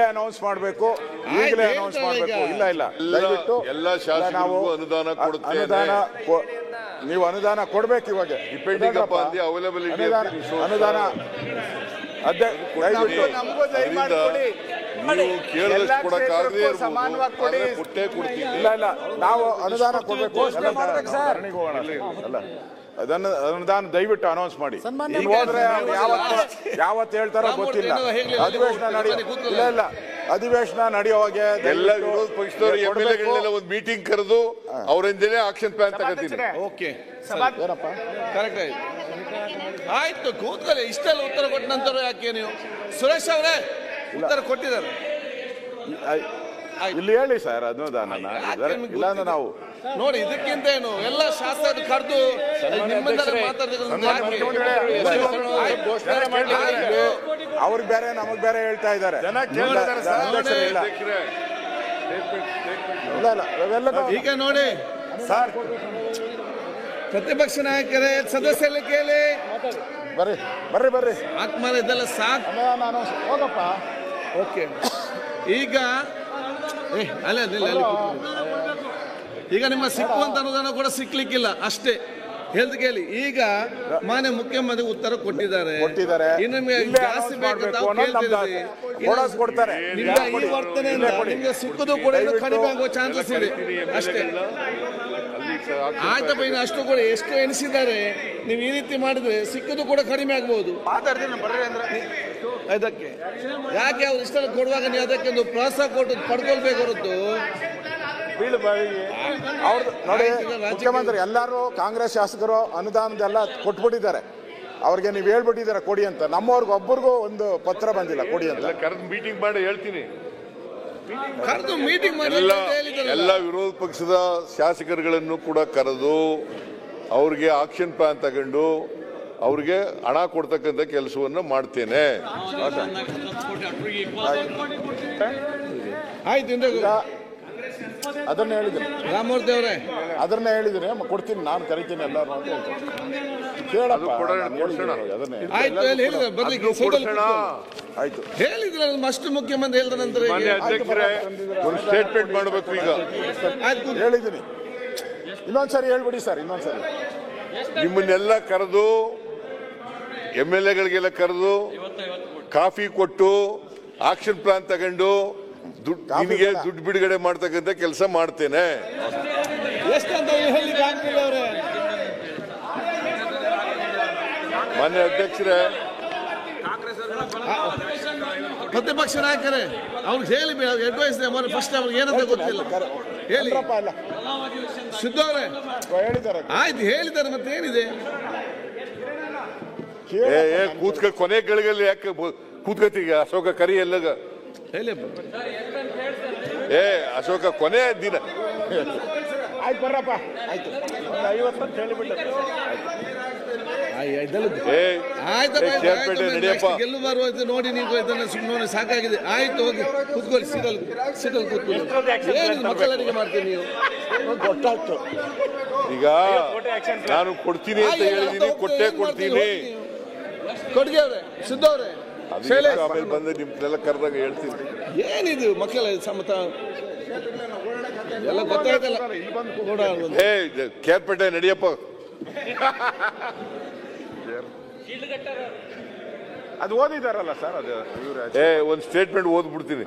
ಈಗಲೇ ಅನೌನ್ಸ್ ಮಾಡಬೇಕು, ಈಗಲೇ ಅನೌನ್ಸ್ ಮಾಡಬೇಕು. ಇಲ್ಲ ದಯವಿಟ್ಟು ಎಲ್ಲ ಶಾಸಕರಿಗೂ ಅನುದಾನ ಕೊಡುತ್ತೇನೆ. ನೀವು ಅನುದಾನ ಕೊಡ್ಬೇಕು. ಇವಾಗ ಡಿಪೆಂಡಿಂಗ್ ಅಪಾನ್ ದಿ ಅವೈಲಬಿಲಿಟಿ ಅನುದಾನ ನೀವು ಕೇಳಿದಷ್ಟು ಕೊಡಕ್ಕಾಗದೇ ಕೊಟ್ಟೇ ಕೊಡ್ತೀವಿ. ಇಲ್ಲ ನಾವು ಅನುದಾನ ಕೊಡ್ಬೇಕು. ಅನುದಾನ ದಯವಿಟ್ಟು ಅನೌನ್ಸ್ ಮಾಡಿ. ಹೋದ್ರೆ ಯಾವತ್ತು ಹೇಳ್ತಾರೋ ಗೊತ್ತಿಲ್ಲ. ಅಧಿವೇಶನ ನಡೆಯುವಾಗೆ ಎಲ್ಲ ವಿರೋಧ ಪಕ್ಷದವರು MLAಗಳನ್ನೆಲ್ಲ ಒಂದು ಮೀಟಿಂಗ್ ಕರೆದು ಅವರಿಂದಲೇ ಆಕ್ಷನ್ ಪ್ಲಾನ್ ತಗೋತೀನಿ. ಓಕೆ ಕರೆಕ್ಟ್ ಆಯ್ತು, ಕೂತ್ಕೊಳ್ಳಿ. ಇಷ್ಟೆಲ್ಲ ಉತ್ತರ ಕೊಟ್ಟ ನಂತರ ಯಾಕೆ ನೀವು ಸುರೇಶ್ ಅವರೇ ಉತ್ತರ ಕೊಟ್ಟಿದ್ದಾರೆ? ಇಲ್ಲಿ ಹೇಳಿ ಸರ್ ಅನುದಾನ. ಇಲ್ಲಾಂದ್ರೆ ನಾವು ನೋಡಿ, ಇದಕ್ಕಿಂತ ಏನು ಎಲ್ಲ ಶಾಸಕರು ಕರೆದು ಅವ್ರಿಗೆ ಬೇರೆ ನಮಗ್ ಬೇರೆ ಹೇಳ್ತಾ ಇದ್ದಾರೆ. ಈಗ ನೋಡಿ ಸರ್, ಪ್ರತಿಪಕ್ಷ ನಾಯಕರೇ ಸದಸ್ಯರಲ್ಲಿ ಕೇಳಿ. ಬರ್ರಿ ಆತ್ಮರ ಇದೆಲ್ಲ ಸಾಕು. ಹೋಗಪ್ಪ. ಓಕೆ, ಈಗ ಈಗ ನಿಮ್ಮ ಸಿಕ್ಕುವಂತ ಅನುದಾನ ಕೂಡ ಸಿಕ್ಲಿಕ್ಕಿಲ್ಲ ಅಷ್ಟೇ ಹೇಳ್ದು ಕೇಳಿ. ಈಗ ಮಾನ್ಯ ಮುಖ್ಯಮಂತ್ರಿ ಉತ್ತರ ಕೊಟ್ಟಿದ್ದಾರೆ. ಇನ್ನು ಜಾಸ್ತಿ ಕೊಡ್ತಾರೆ. ಈ ವರ್ತನೆಯಿಂದ ನಿಮ್ಗೆ ಸಿಕ್ಕುದು ಕೂಡ ಇದು ಕಡಿಮೆ ಆಗುವ ಚಾನ್ಸಸ್ ಇದೆ ಅಷ್ಟೇ. ಆಯ್ತಪ್ಪ, ಇನ್ನು ಅಷ್ಟು ಕೂಡ ಎಷ್ಟು ಎಣಿಸಿದ್ದಾರೆ. ನೀವು ಈ ರೀತಿ ಮಾಡಿದ್ರೆ ಸಿಕ್ಕುದು ಕೂಡ ಕಡಿಮೆ ಆಗ್ಬಹುದು. ಅದಕ್ಕೆ ಯಾಕೆ ಅವ್ರು ಇಷ್ಟೆಲ್ಲ ಕೊಡುವಾಗ ನೀವು ಅದಕ್ಕೆ ಒಂದು ಪ್ರೋತ್ಸಾಹ ಕೊಟ್ಟು ಪಡ್ಕೊಳ್ಬೇಕು ಹೊರತು. ಅವ್ರದ್ದು ನೋಡಿ, ಮುಖ್ಯಮಂತ್ರಿ ಎಲ್ಲರೂ ಕಾಂಗ್ರೆಸ್ ಶಾಸಕರು ಅನುದಾನದೆಲ್ಲ ಕೊಟ್ಬಿಟ್ಟಿದ್ದಾರೆ. ಅವ್ರಿಗೆ ನೀವು ಹೇಳ್ಬಿಟ್ಟಿದ್ದಾರೆ ಕೊಡಿ ಅಂತ. ನಮ್ಮವ್ರಿಗೆ ಒಬ್ಬರಿಗೂ ಒಂದು ಪತ್ರ ಬಂದಿಲ್ಲ ಕೊಡಿ ಅಂತ. ಕರೆದು ಮೀಟಿಂಗ್ ಮಾಡಿ ಹೇಳ್ತೀನಿ. ಕರೆದು ಮೀಟಿಂಗ್ ಮಾಡಿ ಎಲ್ಲ ವಿರೋಧ ಪಕ್ಷದ ಶಾಸಕರುಗಳನ್ನು ಕೂಡ ಕರೆದು ಅವ್ರಿಗೆ ಆಕ್ಷನ್ ಪ್ಲಾನ್ ತಗೊಂಡು ಅವ್ರಿಗೆ ಹಣ ಕೊಡ್ತಕ್ಕಂಥ ಕೆಲಸವನ್ನು ಮಾಡ್ತೇನೆ. ಆಯ್ತು, ಅದನ್ನ ಹೇಳಿದ್ದೀನಿ ರಾಮಮೂರ್ತಿ ಅವರೇ, ಅದನ್ನ ಹೇಳಿದ್ದೀನಿ. ಕೊಡ್ತೀನಿ, ನಾನು ಕರಿತೀನಿ ಎಲ್ಲರೂ ಅಂತ ಆಯ್ತು ಹೇಳಿದ್ರೆ ಅಷ್ಟು ಮುಖ್ಯಮಂತ್ರಿ ಹೇಳಿದ ನಂತರ ಒಂದು ಸ್ಟೇಟ್ಮೆಂಟ್ ಮಾಡಬೇಕು. ಈಗ ಹೇಳಿದ್ದೀನಿ, ಇನ್ನೊಂದ್ಸರಿ ಹೇಳ್ಬಿಡಿ ಸರ್. ಇನ್ನೊಂದ್ಸರಿ ನಿಮ್ಮನ್ನೆಲ್ಲ ಕರೆದು MLAಗಳಿಗೆಲ್ಲ ಕರೆದು ಕಾಫಿ ಕೊಟ್ಟು ಆಕ್ಷನ್ ಪ್ಲಾನ್ ತಗೊಂಡು ನಿಮಗೆ ದುಡ್ಡು ಬಿಡುಗಡೆ ಮಾಡ್ತಕ್ಕಂಥ ಕೆಲಸ ಮಾಡ್ತೇನೆ. ಮಾನ್ಯ ಅಧ್ಯಕ್ಷರೇ, ಪ್ರತಿಪಕ್ಷ ನಾಯಕರೇ ಅವ್ರಿಗೆ ಹೇಳಿ, ಅಡ್ವೈಸ್ ಫಸ್ಟ್ ಅವ್ರಿಗೆ ಏನಂತ ಗೊತ್ತಿಲ್ಲ ಹೇಳಿ. ಸಿದ್ದವ್ರೆ ಆಯ್ತು ಹೇಳಿದ್ದಾರೆ, ಮತ್ತೆ ಏನಿದೆ? ಕೊನೆ ಗಳಿಗೆಲ್ಲಿ ಯಾಕೆ ಕೂತ್ಕತ್ತೀಗ? ಅಶೋಕ ಕರಿ ಎಲ್ಲಗ ಹೇಳಿ. ಅಶೋಕ ಕೊನೆ ದಿನ ಆಯ್ತು ಬರ್ರಪ್ಪ. ಆಯ್ತು 50 ಅಂತ ಹೇಳಿಬಿಟ್ಟು ಗೆಲ್ಲು ಬರುವ ನೋಡಿ, ನೀವು ಇದನ್ನ ಸುಮ್ಮನೆ ಸಾಕಾಗಿದೆ. ಆಯ್ತು, ಹೋಗಿ ಕೂತ್ಕೊಳ್ಳಿ, ಸಿಗಲ್ ಕೂತ್ಕೊಳ್ಳಿ. ಮಕ್ಕಳರಿಗೆ ಮಾಡ್ತೀನಿ ನೀವು ಗೊತ್ತಾಗ್ತು. ಈಗ ನಾನು ಕೊಡ್ತೀನಿ ಅಂತ ಹೇಳಿದೀನಿ, ಕೊಟ್ಟೇ ಕೊಡ್ತೀನಿ. ಕೊಡ್ಗೆ ಅವ್ರೆ, ಸಿದ್ದವ್ರೆ ಆಮೇಲೆ ಬಂದು ನಿಮ್ಗೆಲ್ಲ ಕರೆದಾಗ ಹೇಳ್ತೀನಿ. ಏನಿದು ಮಕ್ಕಳ ಸಮತ ಎಲ್ಲ ಗೊತ್ತಾಯ್ತಲ್ಲ. ಕೇರ್ಪೇಟೆ ನಡಿಯಪ್ಪ. ಅದು ಓದಿದಾರಲ್ಲ ಸರ್, ಅದು ಒಂದು ಸ್ಟೇಟ್ಮೆಂಟ್ ಓದ್ಬಿಡ್ತೀನಿ.